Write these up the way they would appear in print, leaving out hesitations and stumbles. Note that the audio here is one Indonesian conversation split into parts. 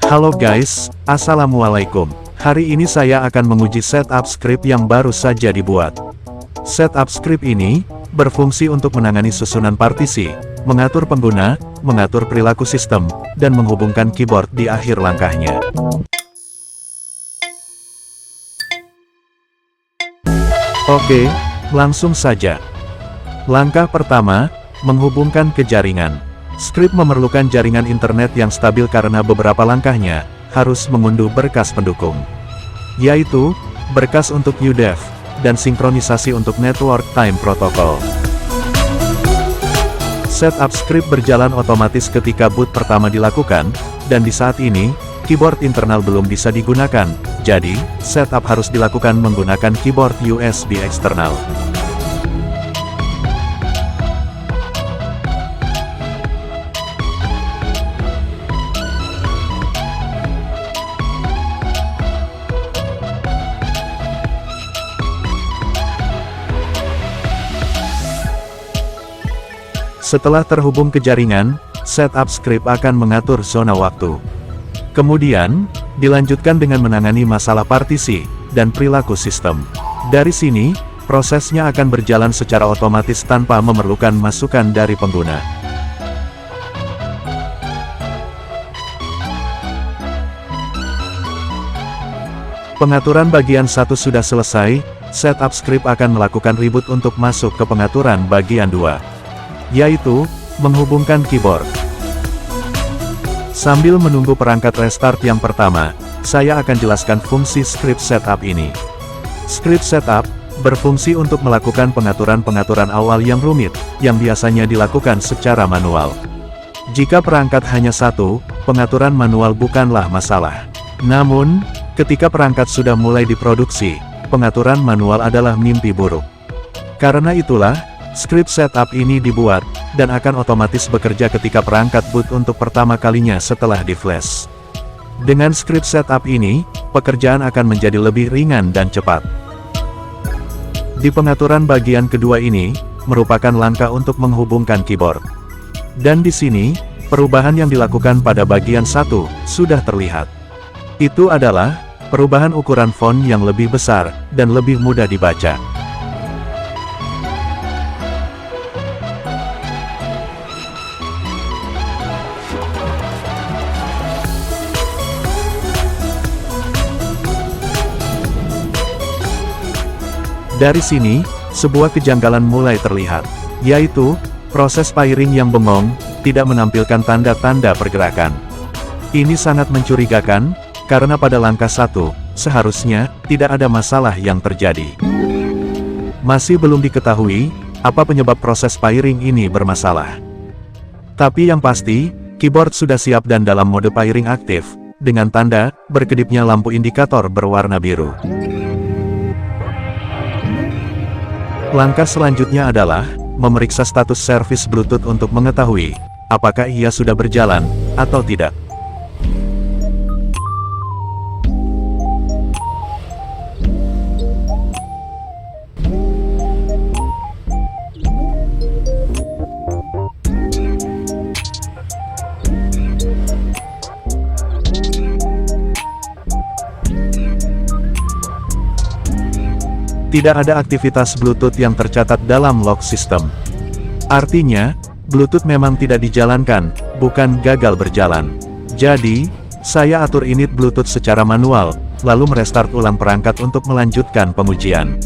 Halo guys, Assalamualaikum. Hari ini saya akan menguji setup script yang baru saja dibuat. Setup script ini berfungsi untuk menangani susunan partisi, mengatur pengguna, mengatur perilaku sistem, dan menghubungkan keyboard di akhir langkahnya. Oke, langsung saja. Langkah pertama, menghubungkan ke jaringan. Script memerlukan jaringan internet yang stabil karena beberapa langkahnya harus mengunduh berkas pendukung, yaitu berkas untuk UDEF dan sinkronisasi untuk Network Time Protocol. Setup script berjalan otomatis ketika boot pertama dilakukan, dan di saat ini, keyboard internal belum bisa digunakan, jadi, setup harus dilakukan menggunakan keyboard USB eksternal. Setelah terhubung ke jaringan, setup script akan mengatur zona waktu. Kemudian, dilanjutkan dengan menangani masalah partisi dan perilaku sistem. Dari sini, prosesnya akan berjalan secara otomatis tanpa memerlukan masukan dari pengguna. Pengaturan bagian 1 sudah selesai, setup script akan melakukan reboot untuk masuk ke pengaturan bagian 2. Yaitu, menghubungkan keyboard. Sambil menunggu perangkat restart yang pertama, saya akan jelaskan fungsi script setup ini. Script setup berfungsi untuk melakukan pengaturan-pengaturan awal yang rumit, yang biasanya dilakukan secara manual. Jika perangkat hanya satu, pengaturan manual bukanlah masalah. Namun, ketika perangkat sudah mulai diproduksi, pengaturan manual adalah mimpi buruk. Karena itulah, script setup ini dibuat, dan akan otomatis bekerja ketika perangkat boot untuk pertama kalinya setelah di-flash. Dengan script setup ini, pekerjaan akan menjadi lebih ringan dan cepat. Di pengaturan bagian kedua ini, merupakan langkah untuk menghubungkan keyboard. Dan di sini, perubahan yang dilakukan pada bagian 1, sudah terlihat. Itu adalah, perubahan ukuran font yang lebih besar, dan lebih mudah dibaca. Dari sini, sebuah kejanggalan mulai terlihat, yaitu, proses firing yang bengong, tidak menampilkan tanda-tanda pergerakan. Ini sangat mencurigakan, karena pada langkah 1, seharusnya, tidak ada masalah yang terjadi. Masih belum diketahui, apa penyebab proses firing ini bermasalah. Tapi yang pasti, keyboard sudah siap dan dalam mode firing aktif, dengan tanda, berkedipnya lampu indikator berwarna biru. Langkah selanjutnya adalah, memeriksa status servis Bluetooth untuk mengetahui, apakah ia sudah berjalan, atau tidak. Tidak ada aktivitas Bluetooth yang tercatat dalam log sistem. Artinya, Bluetooth memang tidak dijalankan, bukan gagal berjalan. Jadi, saya atur init Bluetooth secara manual, lalu merestart ulang perangkat untuk melanjutkan pengujian.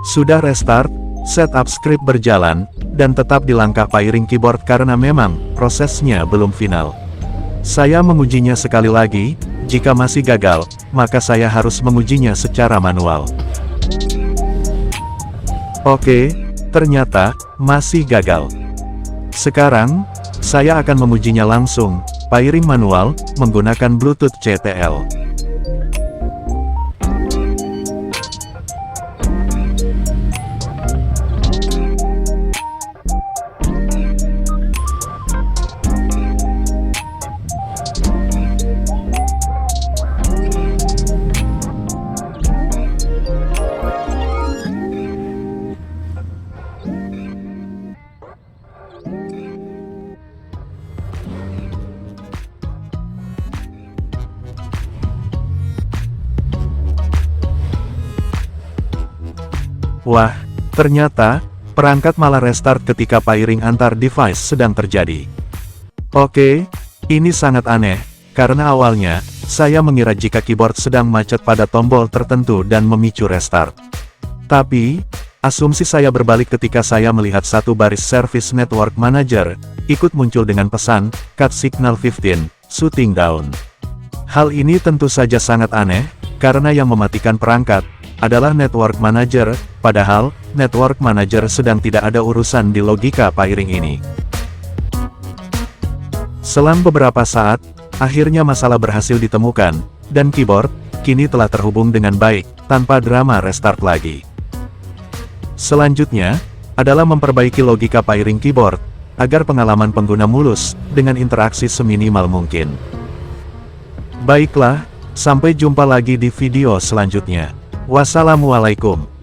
Sudah restart, setup script berjalan, dan tetap di langkah firing keyboard karena memang prosesnya belum final. Saya mengujinya sekali lagi, jika masih gagal, maka saya harus mengujinya secara manual. Oke, ternyata masih gagal. Sekarang, saya akan mengujinya langsung, pairing manual, menggunakan Bluetooth CTL. Wah, ternyata, perangkat malah restart ketika pairing antar device sedang terjadi. Oke, ini sangat aneh, karena awalnya, saya mengira jika keyboard sedang macet pada tombol tertentu dan memicu restart. Tapi, asumsi saya berbalik ketika saya melihat satu baris Service Network Manager, ikut muncul dengan pesan, Cut Signal 15, Shutting Down. Hal ini tentu saja sangat aneh, karena yang mematikan perangkat, adalah Network Manager, padahal, Network Manager sedang tidak ada urusan di logika pairing ini. Selang beberapa saat, akhirnya masalah berhasil ditemukan, dan keyboard, kini telah terhubung dengan baik, tanpa drama restart lagi. Selanjutnya, adalah memperbaiki logika pairing keyboard, agar pengalaman pengguna mulus, dengan interaksi seminimal mungkin. Baiklah, sampai jumpa lagi di video selanjutnya. Wassalamualaikum.